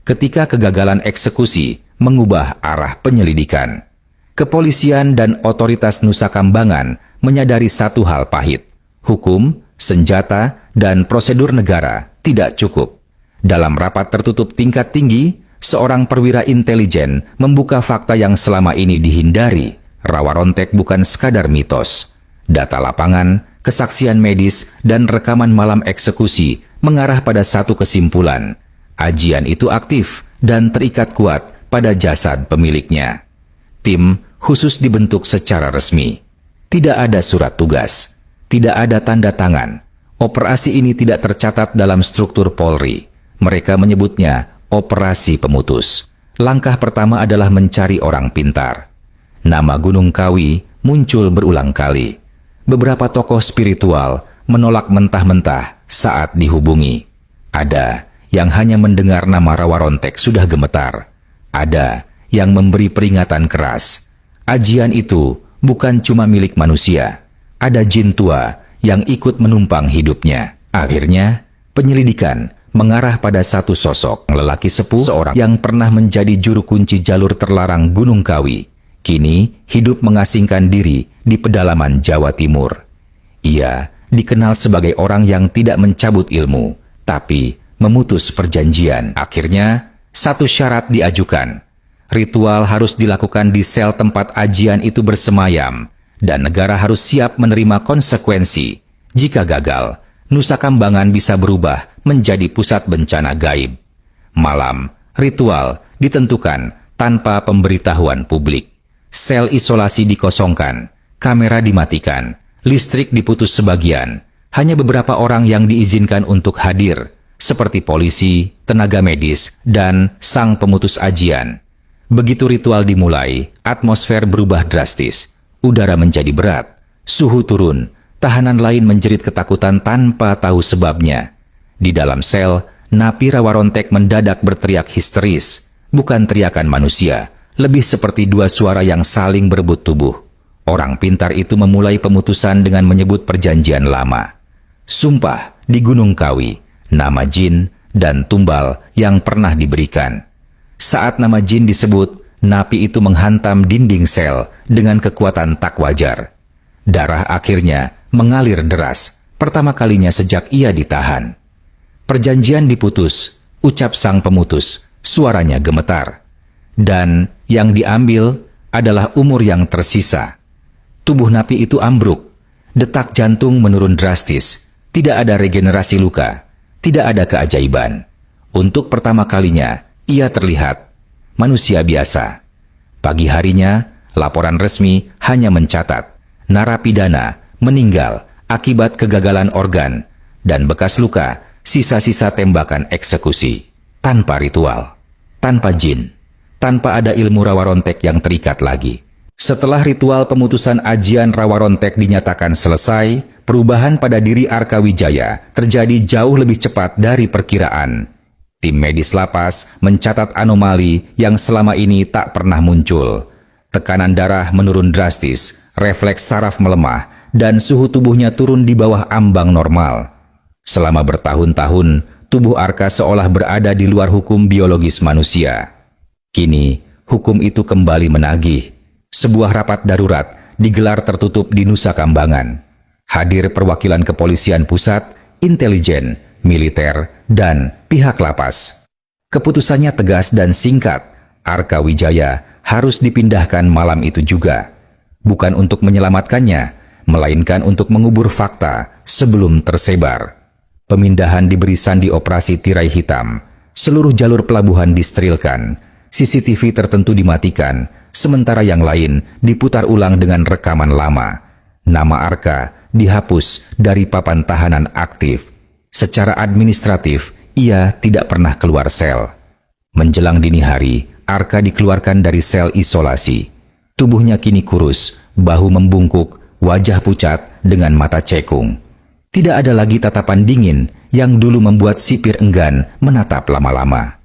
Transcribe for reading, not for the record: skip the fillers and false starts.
ketika kegagalan eksekusi mengubah arah penyelidikan. Kepolisian dan otoritas Nusa Kambangan menyadari satu hal pahit. Hukum, senjata, dan prosedur negara tidak cukup. Dalam rapat tertutup tingkat tinggi, seorang perwira intelijen membuka fakta yang selama ini dihindari. Rawarontek bukan sekadar mitos. Data lapangan, kesaksian medis, dan rekaman malam eksekusi mengarah pada satu kesimpulan. Ajian itu aktif dan terikat kuat pada jasad pemiliknya. Tim khusus dibentuk secara resmi. Tidak ada surat tugas. Tidak ada tanda tangan. Operasi ini tidak tercatat dalam struktur Polri. Mereka menyebutnya operasi pemutus. Langkah pertama adalah mencari orang pintar. Nama Gunung Kawi muncul berulang kali. Beberapa tokoh spiritual menolak mentah-mentah saat dihubungi. Ada yang hanya mendengar nama Rawarontek sudah gemetar. Ada yang memberi peringatan keras. Ajian itu bukan cuma milik manusia. Ada jin tua yang ikut menumpang hidupnya. Akhirnya, penyelidikan mengarah pada satu sosok lelaki sepuh, seorang yang pernah menjadi juru kunci jalur terlarang Gunung Kawi. Kini hidup mengasingkan diri di pedalaman Jawa Timur. Ia dikenal sebagai orang yang tidak mencabut ilmu, tapi memutus perjanjian. Akhirnya, satu syarat diajukan. Ritual harus dilakukan di sel tempat ajian itu bersemayam, dan negara harus siap menerima konsekuensi. Jika gagal, Nusa Kambangan bisa berubah menjadi pusat bencana gaib. Malam, ritual ditentukan tanpa pemberitahuan publik. Sel isolasi dikosongkan, kamera dimatikan, listrik diputus sebagian. Hanya beberapa orang yang diizinkan untuk hadir, seperti polisi, tenaga medis, dan sang pemutus ajian. Begitu ritual dimulai, atmosfer berubah drastis. Udara menjadi berat, suhu turun, tahanan lain menjerit ketakutan tanpa tahu sebabnya. Di dalam sel, napi Rawarontek mendadak berteriak histeris. Bukan teriakan manusia, lebih seperti dua suara yang saling berebut tubuh. Orang pintar itu memulai pemutusan dengan menyebut perjanjian lama. Sumpah di Gunung Kawi, nama jin dan tumbal yang pernah diberikan. Saat nama jin disebut, napi itu menghantam dinding sel dengan kekuatan tak wajar. Darah akhirnya mengalir deras, pertama kalinya sejak ia ditahan. Perjanjian diputus, ucap sang pemutus, suaranya gemetar. Dan yang diambil adalah umur yang tersisa. Tubuh napi itu ambruk, detak jantung menurun drastis, tidak ada regenerasi luka, tidak ada keajaiban. Untuk pertama kalinya, ia terlihat manusia biasa. Pagi harinya, laporan resmi hanya mencatat narapidana meninggal akibat kegagalan organ dan bekas luka, sisa-sisa tembakan eksekusi. Tanpa ritual, tanpa jin, tanpa ada ilmu Rawarontek yang terikat lagi. Setelah ritual pemutusan ajian Rawarontek dinyatakan selesai, perubahan pada diri Arka Wijaya terjadi jauh lebih cepat dari perkiraan. Tim medis lapas mencatat anomali yang selama ini tak pernah muncul. Tekanan darah menurun drastis, refleks saraf melemah, dan suhu tubuhnya turun di bawah ambang normal. Selama bertahun-tahun, tubuh Arka seolah berada di luar hukum biologis manusia. Kini, hukum itu kembali menagih. Sebuah rapat darurat digelar tertutup di Nusa Kambangan. Hadir perwakilan kepolisian pusat, intelijen, militer, dan pihak lapas. Keputusannya tegas dan singkat. Arka Wijaya harus dipindahkan malam itu juga. Bukan untuk menyelamatkannya, melainkan untuk mengubur fakta sebelum tersebar. Pemindahan diberi sandi operasi tirai hitam. Seluruh jalur pelabuhan disterilkan. CCTV tertentu dimatikan, sementara yang lain diputar ulang dengan rekaman lama. Nama Arka dihapus dari papan tahanan aktif. Secara administratif, ia tidak pernah keluar sel. Menjelang dini hari, Arka dikeluarkan dari sel isolasi. Tubuhnya kini kurus, bahu membungkuk, wajah pucat dengan mata cekung. Tidak ada lagi tatapan dingin yang dulu membuat sipir enggan menatap lama-lama.